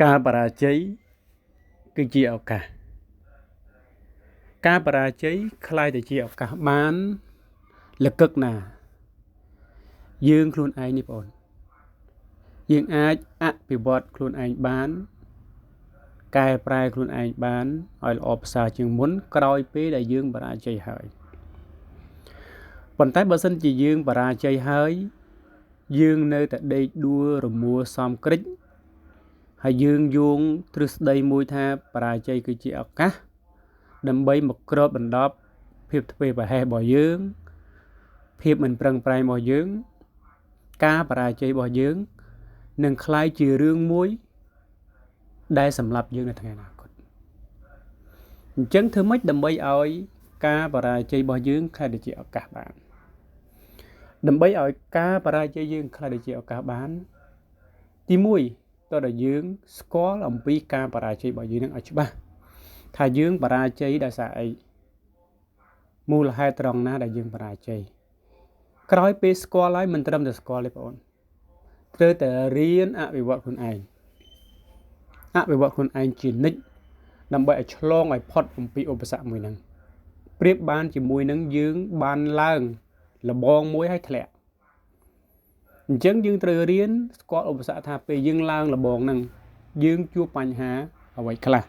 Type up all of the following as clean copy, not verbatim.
ការបរាជ័យគឺជាឱកាសការបរាជ័យคล้ายទៅជាឱកាសបានលកឹកណាយើងខ្លួនឯងនេះបងប្អូនយើងអាចអភិវឌ្ឍខ្លួនឯងបានកែប្រែខ្លួនឯងបានឲ្យល្អប្រសើរជាងមុនក្រោយពេលដែលយើងបរាជ័យហើយប៉ុន្តែបើសិនជាយើងបរាជ័យហើយយើងនៅតែដេកដួលរមួលសំក្រិចហើយយើងយោងទ្រឹស្ដីមួយថាបរាជ័យគឺជាឱកាសដើម្បីមកគ្របដណ្ដប់ភាពធ្វេសប្រហែសរបស់យើងភាពមិនប្រឹងប្រែងរបស់យើងការបរាជ័យរបស់យើងនឹងคล้ายជារឿងមួយដែលសម្លាប់យើងនៅថ្ងៃអនាគតអញ្ចឹងធ្វើម៉េចដើម្បីឲ្យការបរាជ័យរបស់យើងคล้ายទៅជាឱកាសបានដើម្បីឲ្យការបរាជ័យយើងคล้ายទៅជាឱកាសបានទី1តើដល់យើងស្គាល់អំពីការបរាជ័យរបស់យើងនឹងឲ្យច្បាស់ថាយើងបរាជ័យដោយសារអីមូលហេតុត្រង់ណាដែលយើងបរាជ័យក្រោយពេលស្គាល់ហើយមិនត្រឹមតែស្គាល់ទេបងប្អូនត្រូវតែរៀនអភិវឌ្ឍខ្លួនឯងជានិច្ចដើម្បីឲ្យឆ្លងឲ្យផុតអំពីឧបសគ្គមួយហ្នឹងប្រៀបបានជាមួយនឹងយើងបានឡើងលបងមួយហើយធ្លាក់អញ្ចឹងយើងត្រូវរៀនស្គាល់ឧបសគ្គថាពេលយើងឡើងលបងហ្នឹងយើងជួបបញ្ហាអ្វីខ្លះ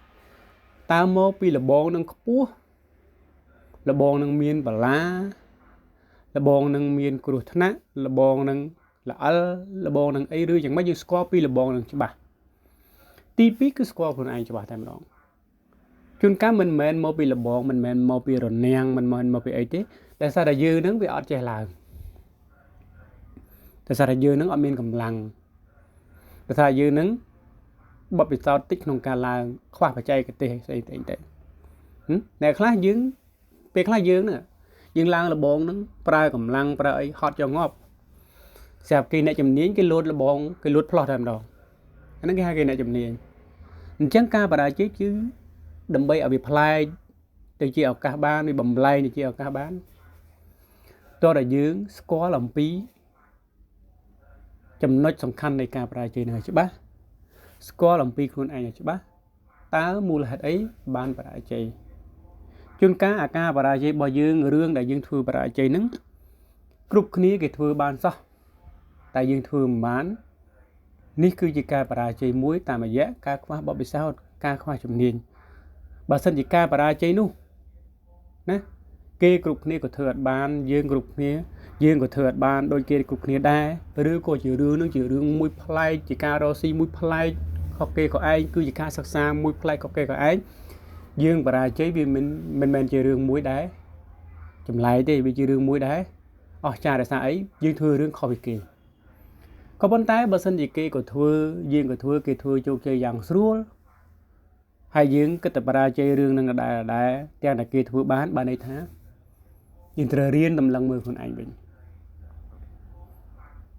តើមកពីលបងនឹងខ្ពស់លបងនឹងមានបលាលបងនឹងមានគ្រោះថ្នាក់លបងនឹងល្អិលលបងនឹងអីឬយ៉ាងម៉េចយើងស្គាល់ពីលបងនឹងច្បាស់ទី2គឺស្គាល់ខ្លួនឯងច្បាស់តែម្ដងជួនកាលមិនមែនមកពីលបងមិនមែនមកពីរនាំងមិនមែនមកពីអីទេតែសារតែយើងនឹងវាអត់ចេះឡើងតែសារតែយើងនឹងអត់មានកម្លាំងតែថាយើងនឹងបបពិសោធន៍តិចក្នុងការឡើងខ្វះបច្ចេកទេសស្អីទៅអ្នកខ្លះយើងពេលខ្លះយើងឡើងលបងហ្នឹងប្រើកម្លាំងប្រើអីហត់ចង្អប់ស្រាប់គេអ្នកជំនាញគេលោតលបងគេលោតផ្លោះតែម្ដងអាហ្នឹងគេហៅគេអ្នកជំនាញអញ្ចឹងការបរាជ័យគឺដើម្បីឲ្យវាផ្លែកទៅជាឱកាសបានវាបំលែងទៅជាឱកាសបានតើតែយើងស្គាល់អំពីចំណុចសំខាន់នៃការបរាជ័យនឹងឲ្យច្បាស់ស្គាល់អំពីខ្លួនឯងឲ្យច្បាស់តើមូលហេតុអីបានបរាជ័យជួនកាលអាការបរាជ័យរបស់យើងរឿងដែលយើងធ្វើបរាជ័យហ្នឹងគ្រប់គ្នាគេធ្វើបានសោះតែយើងធ្វើមិនបាននេះគឺជាការបរាជ័យមួយតាមរយៈការខ្វះបទពិសោធន៍ការខ្វះជំនាញបើសិនជាការបរាជ័យនោះណាគេគ្រប់គ្នាក៏ធ្វើអត់បានយើងគ្រប់គ្នាយើងក៏ធ្វើអត់បានដូចគេគ្រប់គ្នាដែរឬក៏ជារឿងនឹងជារឿងមួយប្លែកជាការរកស៊ីមួយប្លែកខុសគេក៏ឯងគឺជាការសិក្សាមួយប្លែកខុសគេក៏ឯងយើងបរាជ័យវាមិនមែនជារឿងមួយដែរចម្លែកទេវាជារឿងមួយដែរអស្ចារ្យដោយសារអីយើងធ្វើរឿងខុសពីគេក៏ប៉ុន្តែបើសិនជាគេក៏ធ្វើយើងក៏ធ្វើគេធ្វើជោគជ័យយ៉ាងស្រួលហើយយើងគិតតែបរាជ័យរឿងនឹងដែរទាំងតែគេធ្វើបានន័យថាយើងត្រូវរៀនតម្លឹងមើលខ្លួនឯងវិញ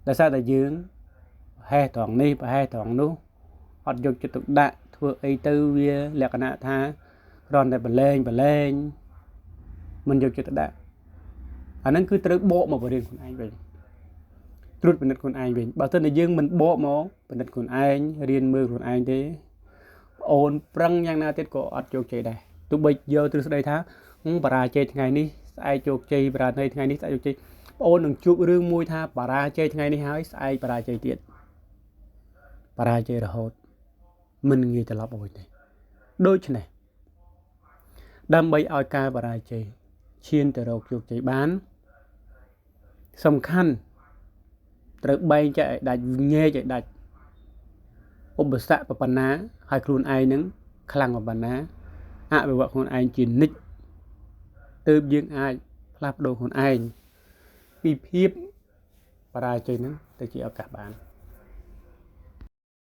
ដោយសារតែយើងប្រហែសត្រង់នេះប្រហែសត្រង់នោះអត់យកចិត្តទុកដាក់ធ្វើអីទៅវាលក្ខណៈថាគ្រាន់តែបលែងមិនយកចិត្តទុកដាក់អាហ្នឹងគឺត្រូវបកមកបរៀនខ្លួនឯងវិញត្រួតពិនិត្យខ្លួនឯងវិញបើមិនតែយើងមិនបកមកពិនិត្យខ្លួនឯងរៀនមើលខ្លួនឯងទេប្អូនប្រឹងយ៉ាងណាទៀតក៏អត់ជោគជ័យដែរទោះបីយកទ្រឹស្ដីថាបរាជ័យថ្ងៃនេះស្អែកជោគជ័យបរាជ័យថ្ងៃនេះស្អែកជោគជ័យប្អូននឹងជួបរឿងមួយថាបរាជ័យថ្ងៃនេះហើយស្អែកបរាជ័យទៀតបរាជ័យរហូតមិនងាយត្រឡប់មកវិញទេដូច្នេះដើម្បីឲ្យការបរាជ័យឈានទៅរកជោគជ័យបានសំខាន់ត្រូវបែងចែកឲ្យដាច់ញែកឲ្យដាច់ឧបសគ្គប៉ុណ្ណាហើយខ្លួនឯងនឹងខ្លាំងប៉ុណ្ណាអភិវឌ្ឍខ្លួនឯងជានិច្ចទើបយើងអាចផ្លាស់ប្ដូរខ្លួនឯងពីភាពបរាជ័យនឹងទៅជាឱកាសបាន